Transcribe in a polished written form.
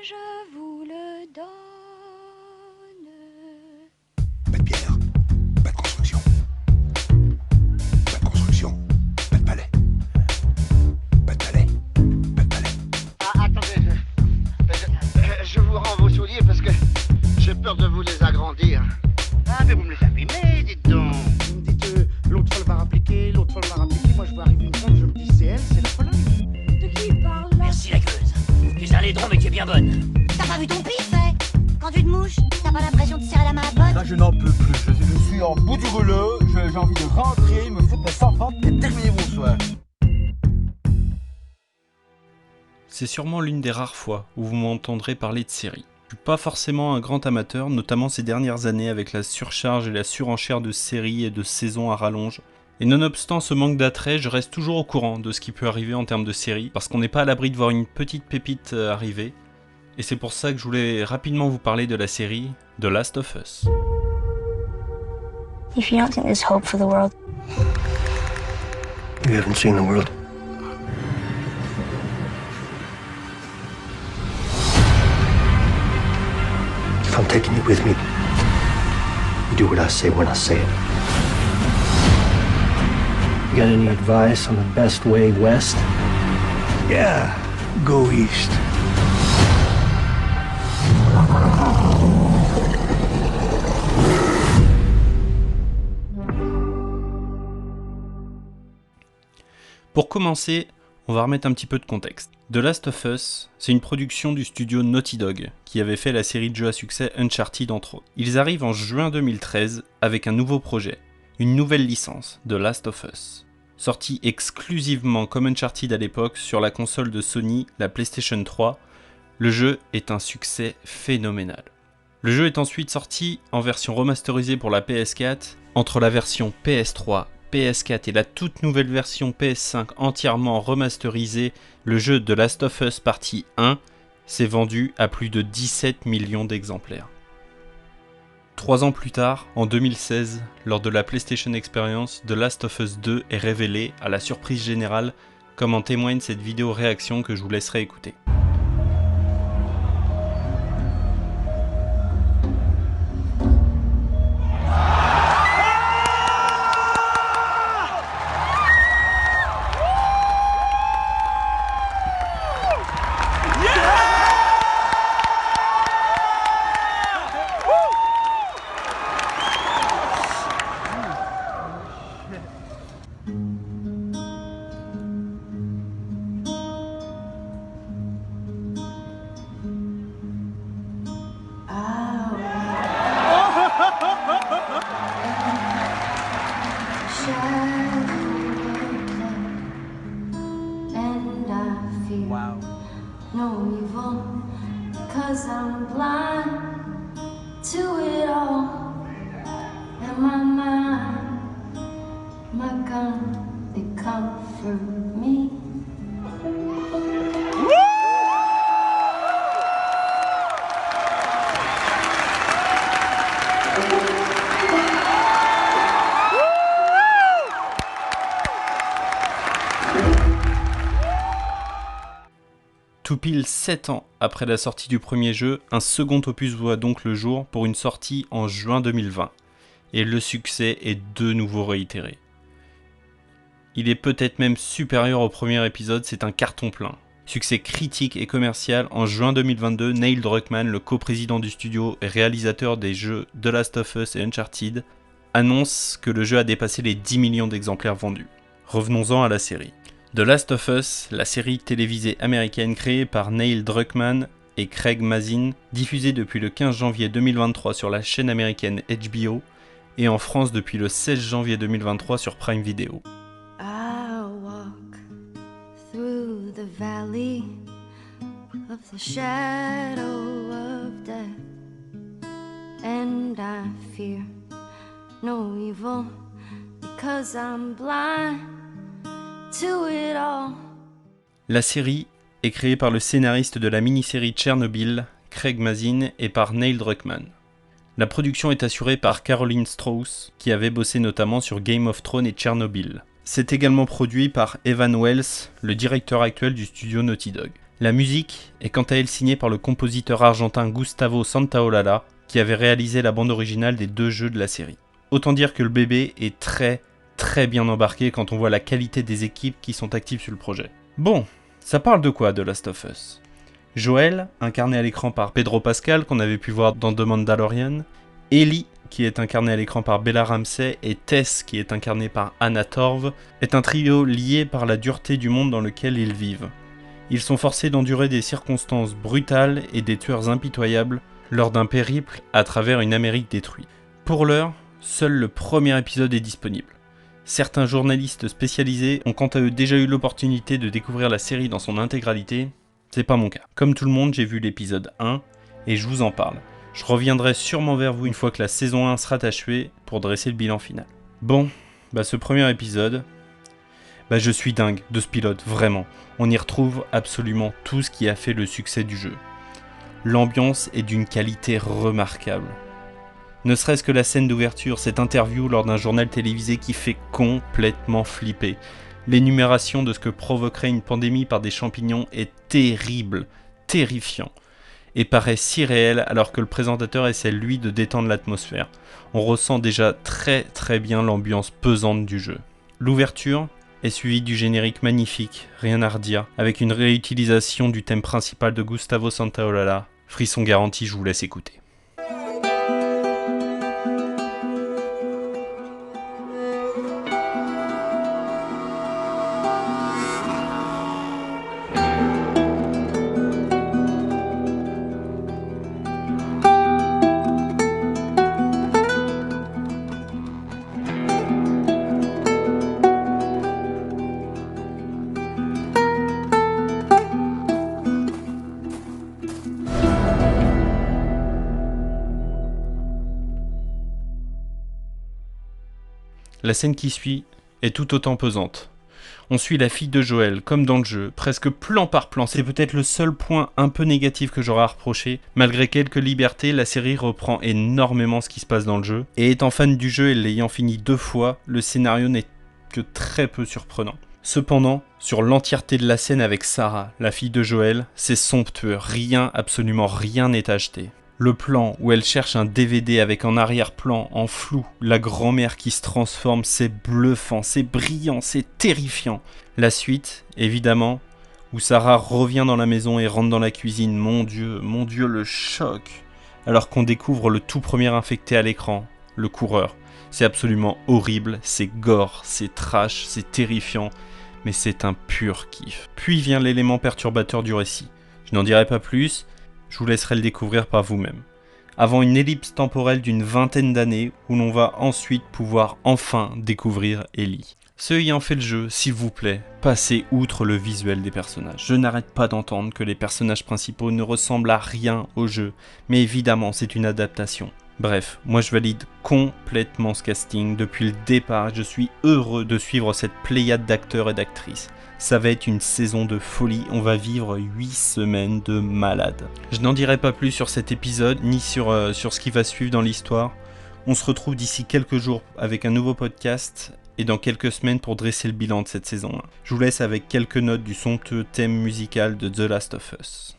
je vous le donne. Pas de pierre, pas de construction. Pas de construction, pas de palais. Pas de palais, pas de palais. Ah, attendez, je vous rends vos souliers parce que j'ai peur de vous les agrandir. Ah, mais vous me les abîmez, dites donc. Vous me dites, l'autre folle va rappliquer, l'autre folle va rappliquer. Moi, je vois arriver une femme, je me dis, c'est elle, c'est la folle. De qui il parle là? Merci la gueuse. Tu es un laidron mais tu es bien bonne. T'as pas vu ton pif, Quand tu te mouches, t'as pas l'impression de serrer la main à pote? Là, je n'en peux plus. Je suis en bout du rouleau. J'ai envie de rentrer, me foutre mes enfants et terminer mon soir. C'est sûrement l'une des rares fois où vous m'entendrez parler de séries. Je suis pas forcément un grand amateur, notamment ces dernières années avec la surcharge et la surenchère de séries et de saisons à rallonge. Et nonobstant ce manque d'attrait, je reste toujours au courant de ce qui peut arriver en termes de séries, parce qu'on n'est pas à l'abri de voir une petite pépite arriver. Et c'est pour ça que je voulais rapidement vous parler de la série The Last of Us. If you don't think there's hope for the world, You haven't seen the world. If I'm taking you with me, you do what I say when I say it. You got any advice on the best way west? Yeah, go east. Pour commencer, on va remettre un petit peu de contexte. The Last of Us, c'est une production du studio Naughty Dog, qui avait fait la série de jeux à succès Uncharted entre autres. Ils arrivent en juin 2013 avec un nouveau projet, une nouvelle licence, The Last of Us. Sorti exclusivement comme Uncharted à l'époque sur la console de Sony, la PlayStation 3, le jeu est un succès phénoménal. Le jeu est ensuite sorti en version remasterisée pour la PS4, entre la version PS3, PS4 et la toute nouvelle version PS5 entièrement remasterisée, le jeu The Last of Us Partie 1 s'est vendu à plus de 17 millions d'exemplaires. 3 ans plus tard, en 2016, lors de la PlayStation Experience, The Last of Us 2 est révélé à la surprise générale, comme en témoigne cette vidéo réaction que je vous laisserai écouter. No evil, 'cause I'm blind to it all. And my mind, my gun, they comfort me. Tout pile 7 ans après la sortie du premier jeu, un second opus voit donc le jour pour une sortie en juin 2020. Et le succès est de nouveau réitéré. Il est peut-être même supérieur au premier épisode, c'est un carton plein. Succès critique et commercial, en juin 2022, Neil Druckmann, le coprésident du studio et réalisateur des jeux The Last of Us et Uncharted, annonce que le jeu a dépassé les 10 millions d'exemplaires vendus. Revenons-en à la série. The Last of Us, la série télévisée américaine créée par Neil Druckmann et Craig Mazin, diffusée depuis le 15 janvier 2023 sur la chaîne américaine HBO et en France depuis le 16 janvier 2023 sur Prime Video. I'll walk through the valley of the shadow of death, and I fear no evil because I'm blind to it all. La série est créée par le scénariste de la mini-série Tchernobyl, Craig Mazin, et par Neil Druckmann. La production est assurée par Caroline Strauss, qui avait bossé notamment sur Game of Thrones et Tchernobyl. C'est également produit par Evan Wells, le directeur actuel du studio Naughty Dog. La musique est quant à elle signée par le compositeur argentin Gustavo Santaolalla, qui avait réalisé la bande originale des 2 jeux de la série. Autant dire que le bébé est très bien embarqué quand on voit la qualité des équipes qui sont actives sur le projet. Bon, ça parle de quoi The Last of Us ? Joel, incarné à l'écran par Pedro Pascal, qu'on avait pu voir dans The Mandalorian, Ellie, qui est incarnée à l'écran par Bella Ramsey, et Tess, qui est incarnée par Anna Torv, est un trio lié par la dureté du monde dans lequel ils vivent. Ils sont forcés d'endurer des circonstances brutales et des tueurs impitoyables lors d'un périple à travers une Amérique détruite. Pour l'heure, seul le premier épisode est disponible. Certains journalistes spécialisés ont quant à eux déjà eu l'opportunité de découvrir la série dans son intégralité. C'est pas mon cas. Comme tout le monde, j'ai vu l'épisode 1 et je vous en parle. Je reviendrai sûrement vers vous une fois que la saison 1 sera achevée pour dresser le bilan final. Bon, ce premier épisode, je suis dingue de ce pilote, vraiment. On y retrouve absolument tout ce qui a fait le succès du jeu. L'ambiance est d'une qualité remarquable. Ne serait-ce que la scène d'ouverture, cette interview lors d'un journal télévisé qui fait complètement flipper. L'énumération de ce que provoquerait une pandémie par des champignons est terrible, terrifiant, et paraît si réel alors que le présentateur essaie lui de détendre l'atmosphère. On ressent déjà très bien l'ambiance pesante du jeu. L'ouverture est suivie du générique magnifique, rien à redire, avec une réutilisation du thème principal de Gustavo Santaolalla. Frisson garanti, je vous laisse écouter. La scène qui suit est tout autant pesante. On suit la fille de Joel, comme dans le jeu, presque plan par plan. C'est peut-être le seul point un peu négatif que j'aurais à reprocher. Malgré quelques libertés, la série reprend énormément ce qui se passe dans le jeu. Et étant fan du jeu et l'ayant fini 2 fois, le scénario n'est que très peu surprenant. Cependant, sur l'entièreté de la scène avec Sarah, la fille de Joel, c'est somptueux. Absolument rien n'est acheté. Le plan où elle cherche un DVD avec en arrière-plan, en flou, la grand-mère qui se transforme, c'est bluffant, c'est brillant, c'est terrifiant. La suite, évidemment, où Sarah revient dans la maison et rentre dans la cuisine. Mon Dieu, le choc. Alors qu'on découvre le tout premier infecté à l'écran, le coureur. C'est absolument horrible, c'est gore, c'est trash, c'est terrifiant, mais c'est un pur kiff. Puis vient l'élément perturbateur du récit. Je n'en dirai pas plus. Je vous laisserai le découvrir par vous-même. Avant une ellipse temporelle d'une 20aine d'années où l'on va ensuite pouvoir enfin découvrir Ellie. Ceux ayant fait le jeu, s'il vous plaît, passez outre le visuel des personnages. Je n'arrête pas d'entendre que les personnages principaux ne ressemblent à rien au jeu, mais évidemment c'est une adaptation. Bref, moi je valide complètement ce casting depuis le départ. Je suis heureux de suivre cette pléiade d'acteurs et d'actrices. Ça va être une saison de folie, on va vivre 8 semaines de malade. Je n'en dirai pas plus sur cet épisode, ni sur ce qui va suivre dans l'histoire. On se retrouve d'ici quelques jours avec un nouveau podcast, et dans quelques semaines pour dresser le bilan de cette saison 1. Je vous laisse avec quelques notes du somptueux thème musical de The Last of Us.